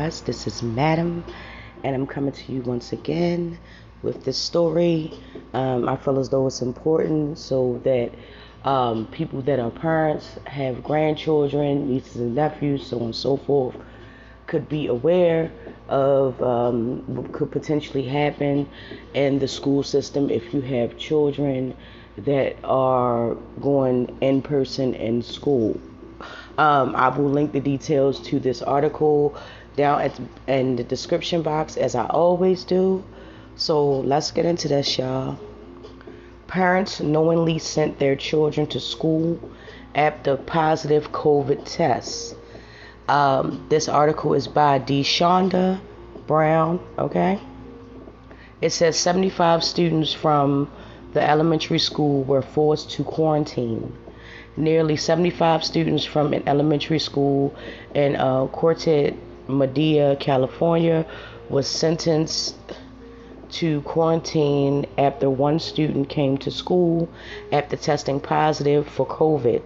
guys, this is Madam, and I'm coming to you once again with this story. I feel as though it's important so that people that are parents, have grandchildren, nieces and nephews, so on and so forth, could be aware of what could potentially happen in the school system if you have children that are going in person in school. I will link the details to this article down in the description box as I always do. So let's get into this, y'all. Parents knowingly sent their children to school after positive COVID tests. This article is by Deshonda Brown, okay? It says 75 students from the elementary school were forced to quarantine. Nearly 75 students from an elementary school in Corte Madera, California, was sentenced to quarantine after one student came to school after testing positive for COVID.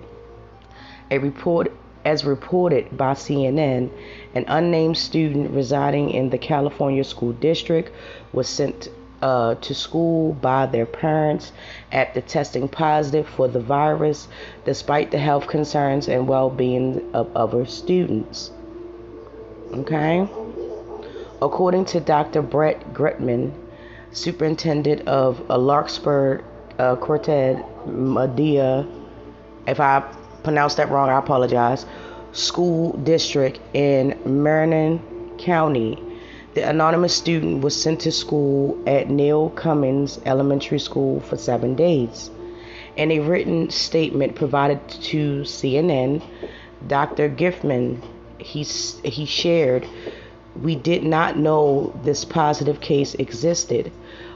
As reported by CNN, an unnamed student residing in the California school district was sent to school by their parents after testing positive for the virus, despite the health concerns and well-being of other students. Okay? According to Dr. Brett Gretman, superintendent of Larkspur Corte Madera, if I pronounced that wrong, I apologize, school district in Marin County, the anonymous student was sent to school at Neil Cummins Elementary School for 7 days. In a written statement provided to CNN, Dr. Giffman, he shared, "We did not know this positive case existed.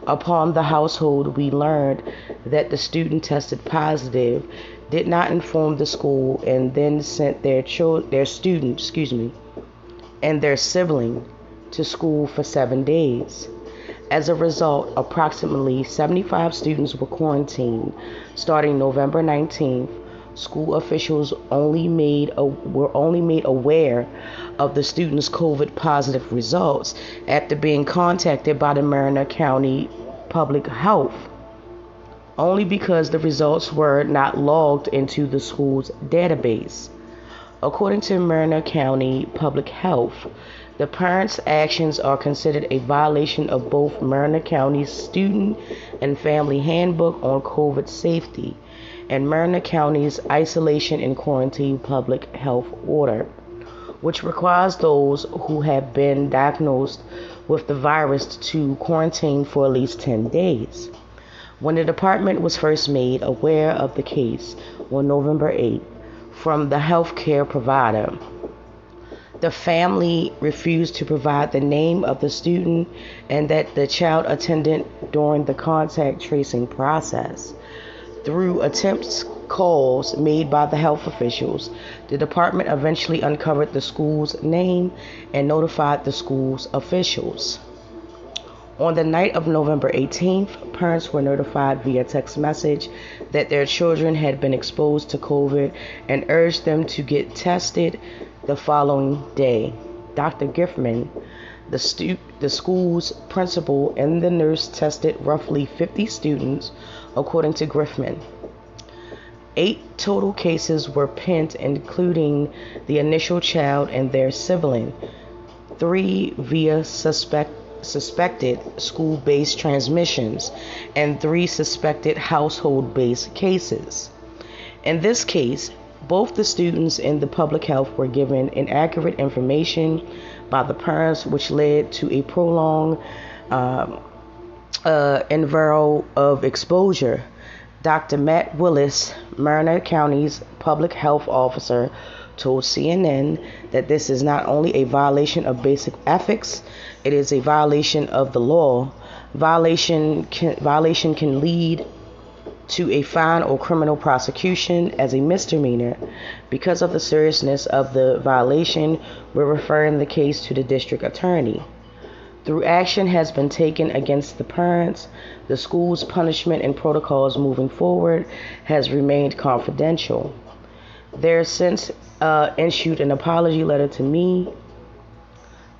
Upon the household, we learned that the student tested positive, did not inform the school, and then sent their student, and their sibling to school for 7 days. As a result, approximately 75 students were quarantined. Starting November 19th, school officials were only made aware of the students' COVID positive results after being contacted by the Marin County Public Health, only because the results were not logged into the school's database. According to Marin County Public Health, the parents' actions are considered a violation of both Marin County's Student and Family Handbook on COVID Safety and Marin County's Isolation and Quarantine Public Health Order, which requires those who have been diagnosed with the virus to quarantine for at least 10 days. When the department was first made aware of the case on November 8th from the healthcare provider, the family refused to provide the name of the student and that the child attended during the contact tracing process. Through attempts calls made by the health officials, the department eventually uncovered the school's name and notified the school's officials. On the night of November 18th, parents were notified via text message that their children had been exposed to COVID and urged them to get tested the following day. Dr. Giffman, the school's principal, and the nurse tested roughly 50 students, according to Griffin. 8 total cases were penned, including the initial child and their sibling, 3 via suspected school-based transmissions, and 3 suspected household-based cases. In this case, both the students and the public health were given inaccurate information by the parents, which led to a prolonged interval of exposure. Dr. Matt Willis, Marin County's public health officer, told CNN that this is not only a violation of basic ethics, it is a violation of the law. Violation can lead to a fine or criminal prosecution as a misdemeanor. Because of the seriousness of the violation, we're referring the case to the district attorney. Through action has been taken against the parents, the school's punishment and protocols moving forward has remained confidential. There since issued an apology letter to me,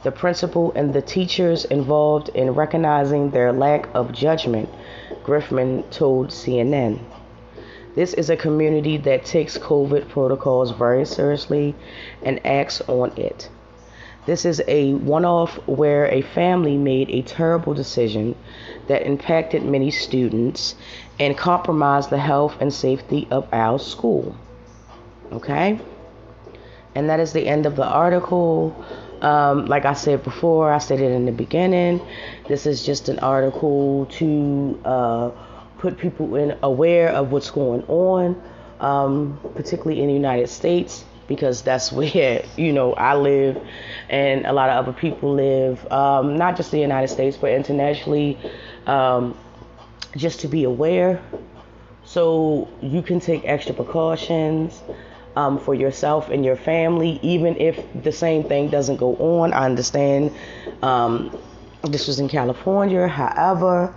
the principal and the teachers involved in recognizing their lack of judgment, Griffin told CNN. This is a community that takes COVID protocols very seriously and acts on it. This is a one-off where a family made a terrible decision that impacted many students and compromised the health and safety of our school. Okay? And that is the end of the article. Like I said before, I stated in the beginning, this is just an article to put people in aware of what's going on, particularly in the United States, because that's where I live, and a lot of other people live, not just the United States, but internationally, just to be aware, so you can take extra precautions. For yourself and your family, even if the same thing doesn't go on. I understand this was in California. However,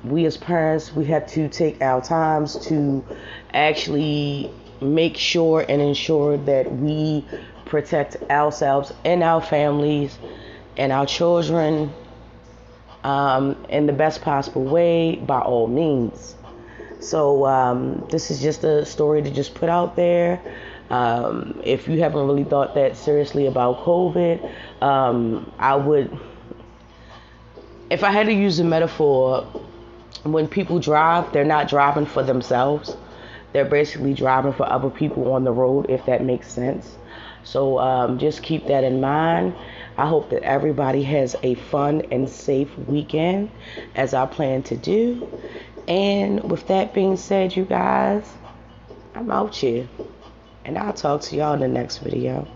we as parents, we have to take our times to actually make sure and ensure that we protect ourselves and our families and our children in the best possible way, by all means. So this is just a story to just put out there. If you haven't really thought that seriously about COVID, I would, if I had to use a metaphor, when people drive, they're not driving for themselves. They're basically driving for other people on the road, if that makes sense. So just keep that in mind. I hope that everybody has a fun and safe weekend, as I plan to do. And with that being said, you guys, I'm out here. And I'll talk to y'all in the next video.